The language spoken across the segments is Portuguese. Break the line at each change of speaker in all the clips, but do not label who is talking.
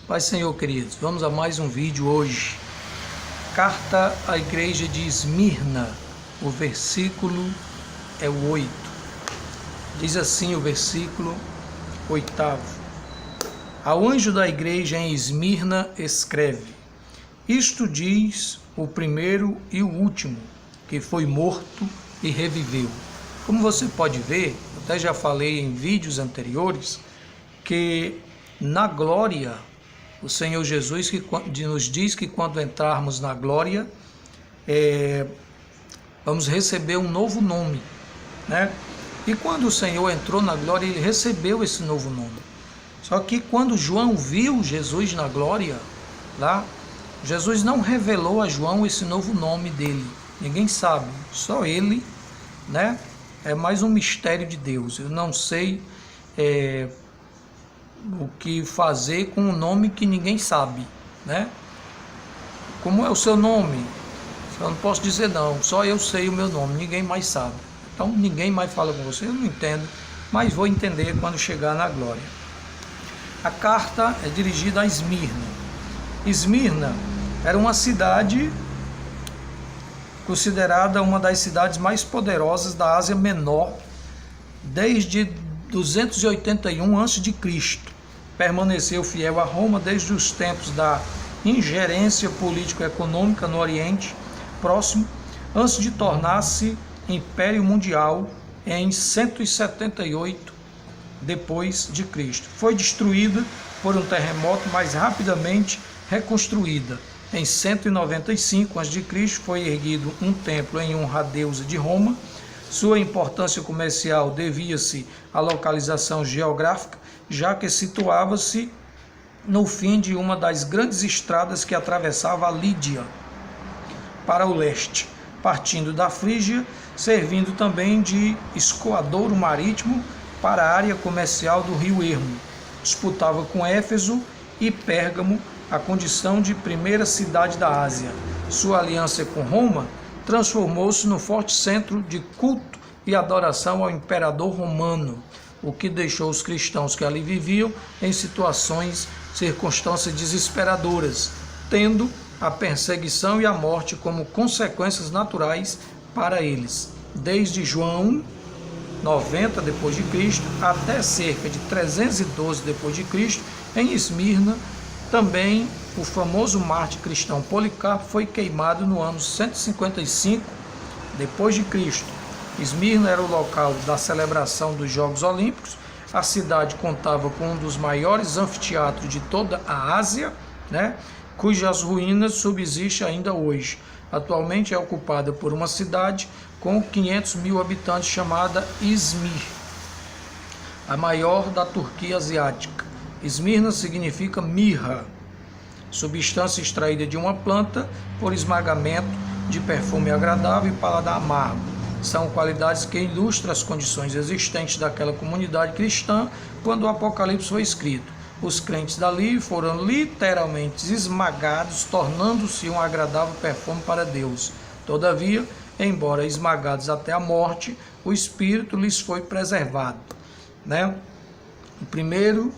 Pai Senhor, queridos, vamos a mais um vídeo hoje. Carta à igreja de Esmirna, o versículo é o 8. Diz assim o versículo 8º. Ao anjo da igreja em Esmirna escreve: isto diz o primeiro e o último, que foi morto e reviveu. Como você pode ver, até já falei em vídeos anteriores, que na glória, o Senhor Jesus nos diz que quando entrarmos na glória, vamos receber um novo nome, né? E quando o Senhor entrou na glória, ele recebeu esse novo nome. Só que quando João viu Jesus na glória, lá, Jesus não revelou a João esse novo nome dele. Ninguém sabe, só ele, né? É mais um mistério de Deus. Eu não sei o que fazer com um nome que ninguém sabe, né? Como é o seu nome? Eu não posso dizer não, só eu sei o meu nome, ninguém mais sabe. Então ninguém mais fala com você, eu não entendo, mas vou entender quando chegar na glória. A carta é dirigida a Esmirna. Esmirna era uma cidade considerada uma das cidades mais poderosas da Ásia Menor desde 281 a.C. Permaneceu fiel a Roma desde os tempos da ingerência político-econômica no Oriente Próximo, antes de tornar-se Império Mundial em 178 depois de Cristo. Foi destruída por um terremoto, mas rapidamente reconstruída. Em 195 a.C. foi erguido um templo em honra à deusa de Roma. Sua importância comercial devia-se à localização geográfica, já que situava-se no fim de uma das grandes estradas que atravessava a Lídia para o leste, partindo da Frígia, servindo também de escoadouro marítimo para a área comercial do rio Ermo. Disputava com Éfeso e Pérgamo a condição de primeira cidade da Ásia. Sua aliança com Roma transformou-se no forte centro de culto e adoração ao imperador romano, o que deixou os cristãos que ali viviam em circunstâncias desesperadoras, tendo a perseguição e a morte como consequências naturais para eles. Desde João 90 depois de Cristo até cerca de 312 depois de Cristo, em Esmirna, também o famoso mártir cristão Policarpo foi queimado no ano 155 depois de Cristo. Esmirna era o local da celebração dos Jogos Olímpicos. A cidade contava com um dos maiores anfiteatros de toda a Ásia, né, cujas ruínas subsistem ainda hoje. Atualmente é ocupada por uma cidade com 500 mil habitantes chamada Izmir, a maior da Turquia asiática. Esmirna significa mirra, substância extraída de uma planta por esmagamento, de perfume agradável e paladar amargo. São qualidades que ilustram as condições existentes daquela comunidade cristã quando o Apocalipse foi escrito. Os crentes dali foram literalmente esmagados, tornando-se um agradável perfume para Deus. Todavia, embora esmagados até a morte, o espírito lhes foi preservado, né? O primeiro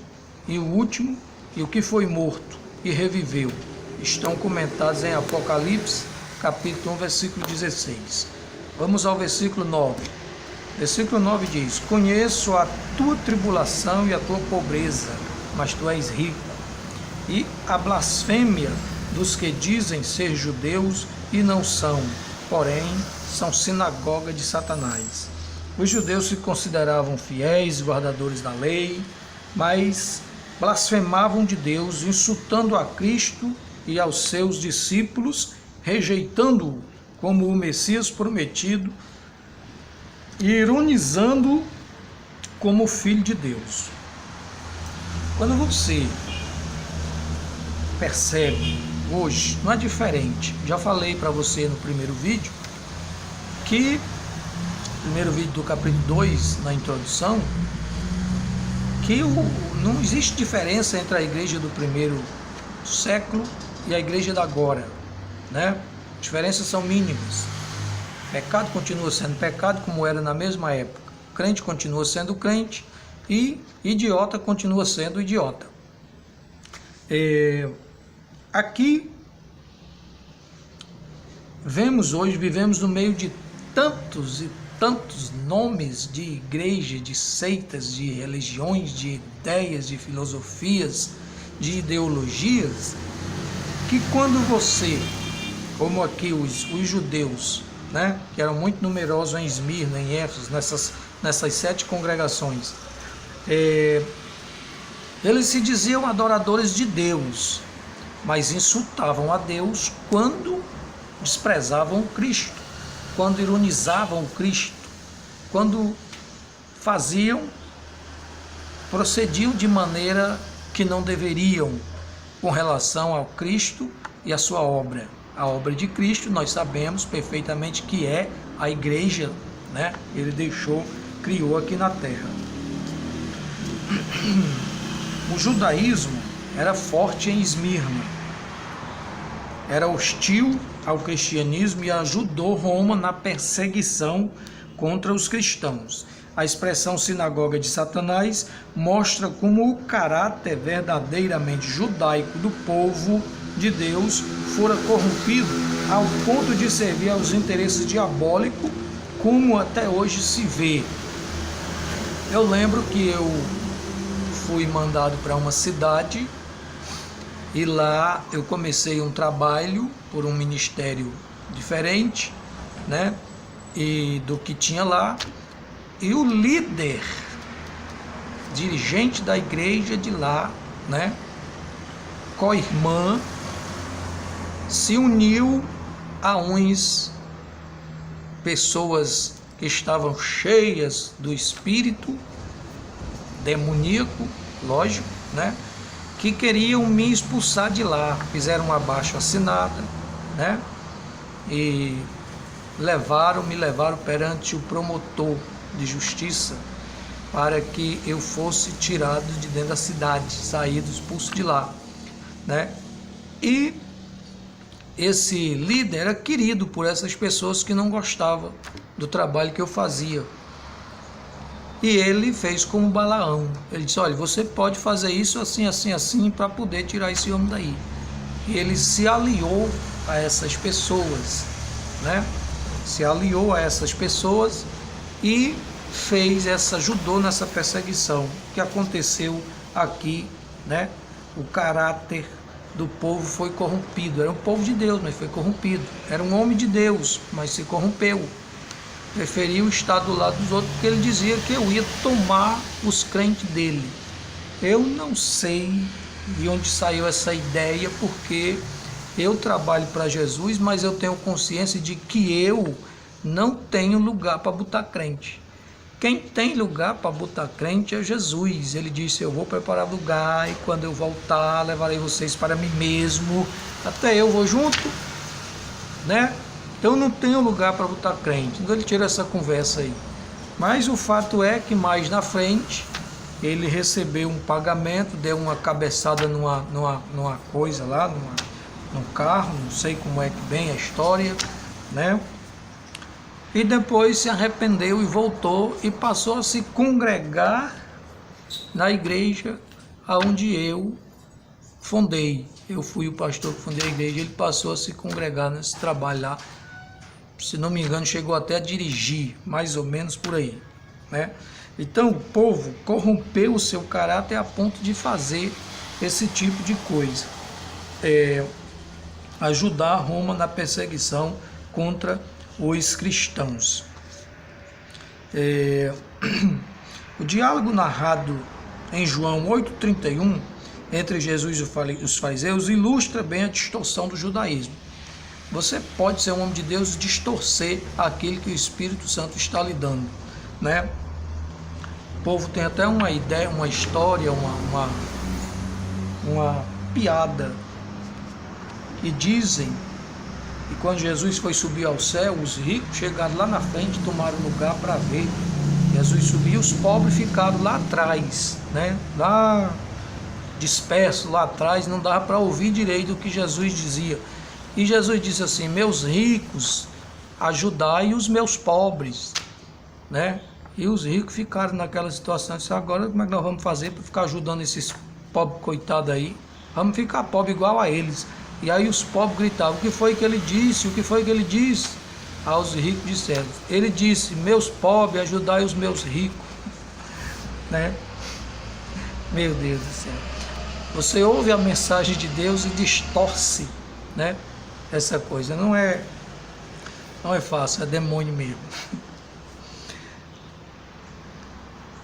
e o último, e o que foi morto e reviveu, estão comentados em Apocalipse, capítulo 1, versículo 16. Vamos ao versículo 9. Versículo 9 diz: conheço a tua tribulação e a tua pobreza, mas tu és rico, e a blasfêmia dos que dizem ser judeus e não são, porém são sinagoga de Satanás. Os judeus se consideravam fiéis, guardadores da lei, mas blasfemavam de Deus, insultando a Cristo e aos seus discípulos, rejeitando-o como o Messias prometido e ironizando-o como filho de Deus. Quando você percebe hoje, não é diferente. Já falei para você no primeiro vídeo, que primeiro vídeo do capítulo 2, na introdução, que não existe diferença entre a igreja do primeiro século e a igreja da agora, né? Diferenças são mínimas. Pecado continua sendo pecado como era na mesma época. Crente continua sendo crente e idiota continua sendo idiota. Aqui vivemos no meio de tantos e tantos nomes de igreja, de seitas, de religiões, de ideias, de filosofias, de ideologias, que quando você, como aqui os judeus, né, que eram muito numerosos em Esmirna, em Éfeso, nessas 7 congregações, eles se diziam adoradores de Deus, mas insultavam a Deus quando desprezavam o Cristo, quando ironizavam o Cristo, quando procediam de maneira que não deveriam com relação ao Cristo e a sua obra. A obra de Cristo nós sabemos perfeitamente que é a igreja, né? Ele criou aqui na terra. O judaísmo era forte em Esmirna, era hostil ao cristianismo e ajudou Roma na perseguição contra os cristãos. A expressão sinagoga de Satanás mostra como o caráter verdadeiramente judaico do povo de Deus fora corrompido ao ponto de servir aos interesses diabólicos, como até hoje se vê. Eu lembro que eu fui mandado para uma cidade e lá eu comecei um trabalho por um ministério diferente, né, e do que tinha lá. E o líder, dirigente da igreja de lá, né, co-irmã, se uniu a uns pessoas que estavam cheias do espírito demoníaco, lógico, né, que queriam me expulsar de lá. Fizeram uma abaixo-assinada, né, e me levaram perante o promotor de justiça para que eu fosse tirado de dentro da cidade, saído, expulso de lá, né? E esse líder era querido por essas pessoas que não gostavam do trabalho que eu fazia. E ele fez como Balaão. Ele disse: olha, você pode fazer isso assim, assim, assim, para poder tirar esse homem daí. E ele se aliou a essas pessoas, né? Se aliou a essas pessoas e ajudou nessa perseguição que aconteceu aqui, né? O caráter do povo foi corrompido. Era um povo de Deus, mas foi corrompido. Era um homem de Deus, mas se corrompeu. Preferiu estar do lado dos outros, porque ele dizia que eu ia tomar os crentes dele. Eu não sei de onde saiu essa ideia, porque eu trabalho para Jesus, mas eu tenho consciência de que eu não tenho lugar para botar crente. Quem tem lugar para botar crente é Jesus. Ele disse: eu vou preparar lugar e quando eu voltar levarei vocês para mim mesmo. Até eu vou junto, né? Então não tenho lugar para botar crente. Então ele tira essa conversa aí. Mas o fato é que mais na frente ele recebeu um pagamento, deu uma cabeçada numa coisa lá, num carro, não sei como é que bem a história, né? E depois se arrependeu e voltou e passou a se congregar na igreja onde eu fundei. Eu fui o pastor que fundei a igreja, ele passou a se congregar nesse trabalho lá. Se não me engano, chegou até a dirigir, mais ou menos por aí, né? Então o povo corrompeu o seu caráter a ponto de fazer esse tipo de coisa. Ajudar Roma na perseguição contra os cristãos. O diálogo narrado em João 8,31 entre Jesus e os fariseus ilustra bem a distorção do judaísmo. Você pode ser um homem de Deus e distorcer aquilo que o Espírito Santo está lhe dando, né? O povo tem até uma ideia, uma história, uma piada, e dizem que quando Jesus foi subir ao céu, os ricos chegaram lá na frente e tomaram lugar para ver Jesus subir, os pobres ficaram lá atrás, né? Lá dispersos lá atrás, não dava para ouvir direito o que Jesus dizia. E Jesus disse assim: meus ricos, ajudai os meus pobres, né? E os ricos ficaram naquela situação, disse: agora como é que nós vamos fazer para ficar ajudando esses pobres coitados aí, vamos ficar pobre igual a eles. E aí os pobres gritavam: o que foi que ele disse? O que foi que ele disse? Aos ricos disseram: ele disse, meus pobres, ajudai os meus ricos. Né? Meu Deus do céu. Você ouve a mensagem de Deus e distorce, né? Essa coisa. Não é fácil, é demônio mesmo.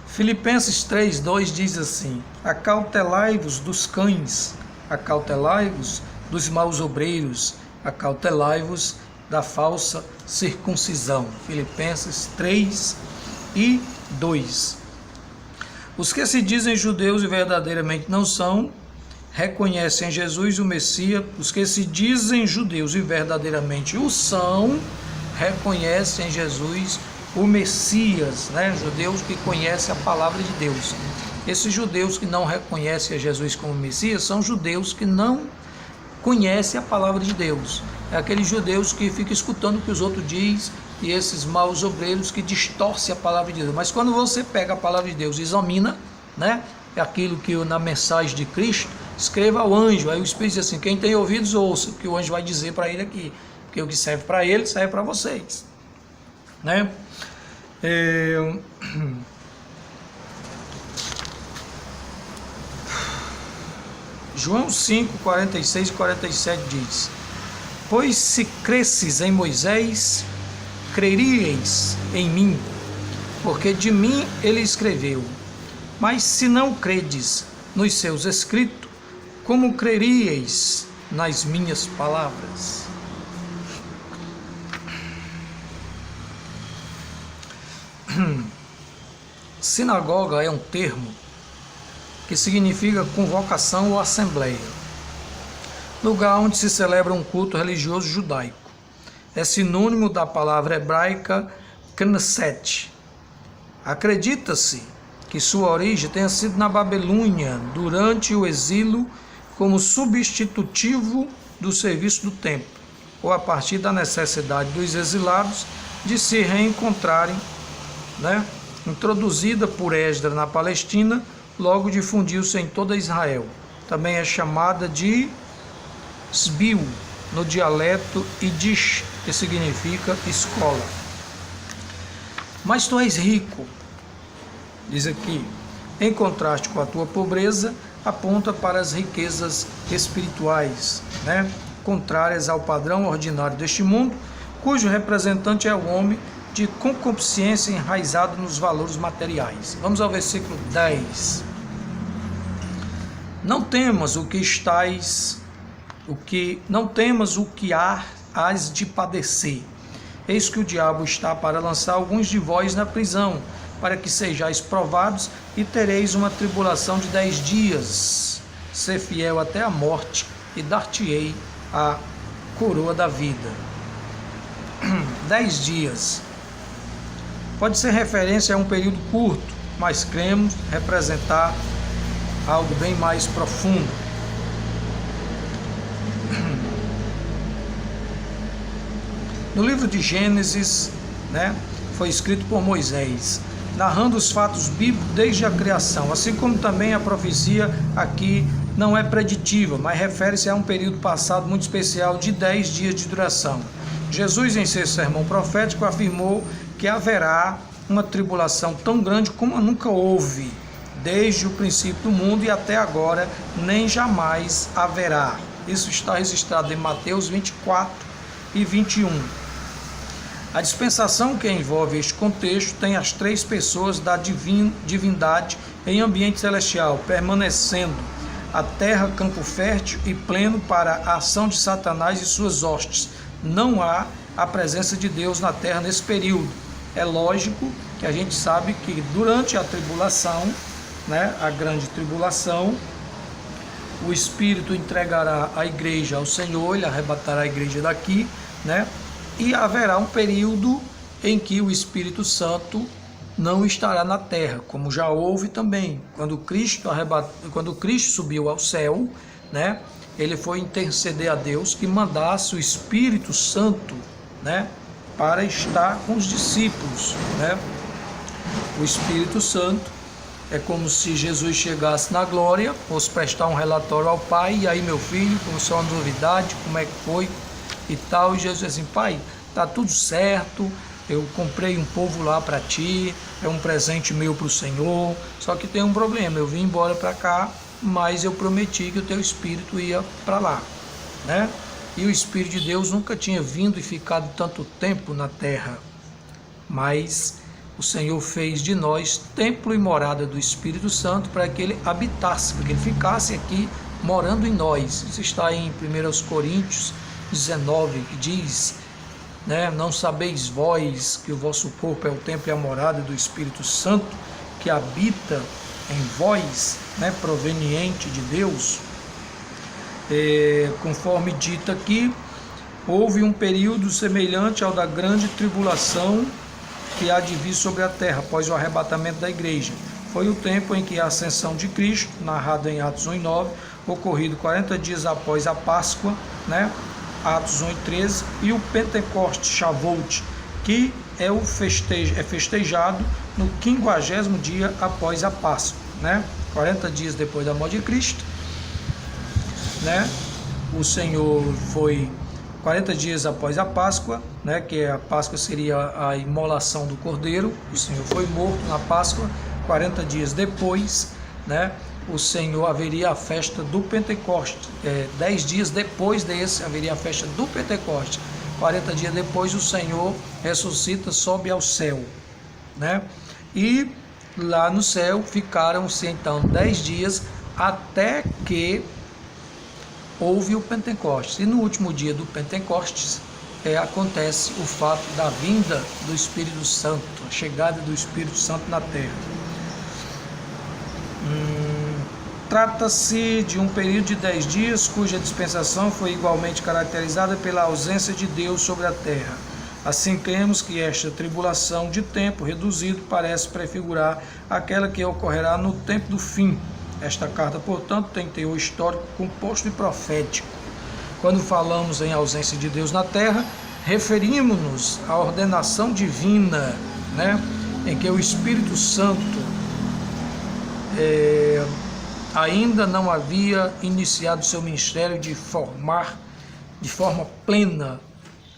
Filipenses 3:2 diz assim: acautelai-vos dos cães, acautelai-vos dos maus obreiros, acautelai-vos da falsa circuncisão. Filipenses 3:2. Os que se dizem judeus e verdadeiramente não são, reconhecem Jesus o Messias. Os que se dizem judeus e verdadeiramente o são, reconhecem Jesus o Messias, né? Judeus que conhecem a palavra de Deus. Esses judeus que não reconhecem a Jesus como Messias são judeus que não conhecem a palavra de Deus. É aqueles judeus que ficam escutando o que os outros dizem, e esses maus obreiros que distorcem a palavra de Deus. Mas quando você pega a palavra de Deus e examina, né? É aquilo que na mensagem de Cristo, escreva ao anjo. Aí o Espírito diz assim: quem tem ouvidos ouça o que o anjo vai dizer para ele aqui, porque o que serve para ele serve para vocês, né? João 5, 46 e 47 diz: pois se cresces em Moisés, creríeis em mim, porque de mim ele escreveu. Mas se não credes nos seus escritos, como creríeis nas minhas palavras? Sinagoga é um termo que significa convocação ou assembleia, lugar onde se celebra um culto religioso judaico. É sinônimo da palavra hebraica Knesset. Acredita-se que sua origem tenha sido na Babilônia, durante o exílio, como substitutivo do serviço do templo, ou a partir da necessidade dos exilados de se reencontrarem, né? Introduzida por Esdras na Palestina, logo difundiu-se em toda Israel. Também é chamada de Sbil, no dialeto Yiddish, que significa escola. Mas tu és rico, diz aqui, em contraste com a tua pobreza, aponta para as riquezas espirituais, né? Contrárias ao padrão ordinário deste mundo, cujo representante é o homem de concupiscência enraizado nos valores materiais. Vamos ao versículo 10. Não temas o que hás de padecer. Eis que o diabo está para lançar alguns de vós na prisão, para que sejais provados, e tereis uma tribulação de 10 dias. Ser fiel até a morte, e dar-te-ei a coroa da vida. 10 dias. Pode ser referência a um período curto, mas cremos representar algo bem mais profundo. No livro de Gênesis, né, foi escrito por Moisés, narrando os fatos bíblicos desde a criação, assim como também a profecia aqui não é preditiva, mas refere-se a um período passado muito especial de 10 dias de duração. Jesus, em seu sermão profético, afirmou que haverá uma tribulação tão grande como nunca houve, desde o princípio do mundo e até agora, nem jamais haverá. Isso está registrado em Mateus 24 e 21. A dispensação que envolve este contexto tem as 3 pessoas da divindade em ambiente celestial, permanecendo a terra campo fértil e pleno para a ação de Satanás e suas hostes. Não há a presença de Deus na terra nesse período. É lógico que a gente sabe que durante a tribulação, né, a grande tribulação, o Espírito entregará a igreja ao Senhor, ele arrebatará a igreja daqui, né? E haverá um período em que o Espírito Santo não estará na terra, como já houve também. Quando Cristo subiu ao céu, né, ele foi interceder a Deus que mandasse o Espírito Santo, né, para estar com os discípulos, né? O Espírito Santo É como se Jesus chegasse na glória, fosse prestar um relatório ao pai, e aí, meu filho, começou uma novidade, como é que foi e tal, e Jesus disse assim: pai, tá tudo certo, eu comprei um povo lá para ti, é um presente meu para o Senhor, só que tem um problema, eu vim embora para cá, mas eu prometi que o teu espírito ia para lá, né? E o Espírito de Deus nunca tinha vindo e ficado tanto tempo na terra, mas o Senhor fez de nós templo e morada do Espírito Santo para que ele habitasse, para que ele ficasse aqui morando em nós. Isso está em 1 Coríntios 19, que diz, né, não sabeis vós que o vosso corpo é o templo e a morada do Espírito Santo que habita em vós, né, proveniente de Deus. Conforme dito aqui, houve um período semelhante ao da grande tribulação que há de vir sobre a terra após o arrebatamento da igreja. Foi o tempo em que a ascensão de Cristo, narrada em Atos 1:9, ocorrido 40 dias após a Páscoa, né? Atos 1:13, e o Pentecoste, Shavuot, que é festejado no 50º dia após a Páscoa, né? 40 dias depois da morte de Cristo, né? O Senhor foi 40 dias após a Páscoa, né? Que a Páscoa seria a imolação do Cordeiro. O Senhor foi morto na Páscoa. 40 dias depois, né? O Senhor haveria a festa do Pentecoste. 10 dias depois desse haveria a festa do Pentecoste. 40 dias depois o Senhor ressuscita, sobe ao céu, né? E lá no céu ficaram-se então 10 dias até que houve o Pentecostes. E no último dia do Pentecostes acontece o fato da vinda do Espírito Santo, a chegada do Espírito Santo na terra. Trata-se de um período de 10 dias, cuja dispensação foi igualmente caracterizada pela ausência de Deus sobre a terra. Assim, cremos que esta tribulação de tempo reduzido parece prefigurar aquela que ocorrerá no tempo do fim. Esta carta, portanto, tem teor histórico composto e profético. Quando falamos em ausência de Deus na terra, referimos-nos à ordenação divina, né, em que o Espírito Santo ainda não havia iniciado seu ministério de forma plena,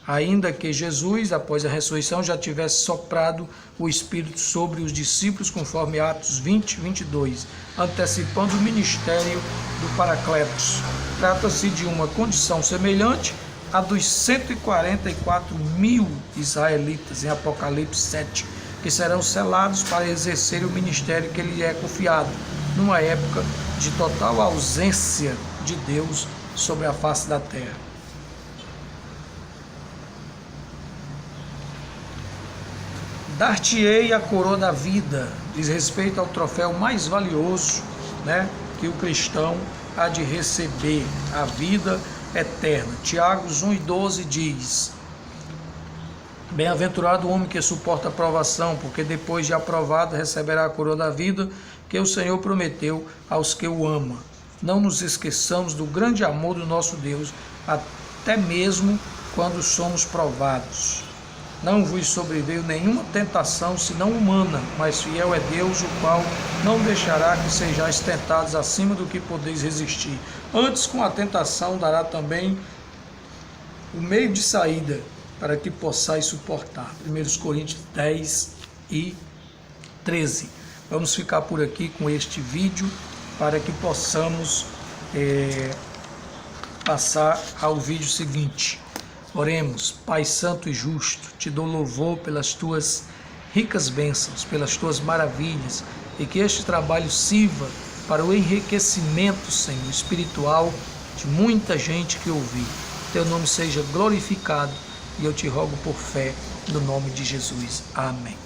ainda que Jesus, após a ressurreição, já tivesse soprado o Espírito sobre os discípulos, conforme Atos 20, 22, antecipando o ministério do Paracletos. Trata-se de uma condição semelhante à dos 144.000 israelitas em Apocalipse 7, que serão selados para exercer o ministério que lhe é confiado, numa época de total ausência de Deus sobre a face da terra. Dar-te-ei a coroa da vida, diz respeito ao troféu mais valioso, né, que o cristão há de receber, a vida eterna. Tiago 1:12 diz: bem-aventurado o homem que suporta a provação, porque depois de aprovado receberá a coroa da vida que o Senhor prometeu aos que o amam. Não nos esqueçamos do grande amor do nosso Deus, até mesmo quando somos provados. Não vos sobreveio nenhuma tentação, senão humana, mas fiel é Deus, o qual não deixará que sejais tentados acima do que podeis resistir. Antes, com a tentação, dará também o meio de saída, para que possais suportar. 1 Coríntios 10:13. Vamos ficar por aqui com este vídeo, para que possamos passar ao vídeo seguinte. Oremos. Pai santo e justo, te dou louvor pelas tuas ricas bênçãos, pelas tuas maravilhas, e que este trabalho sirva para o enriquecimento, Senhor, espiritual de muita gente que ouvir. Teu nome seja glorificado, e eu te rogo por fé, no nome de Jesus. Amém.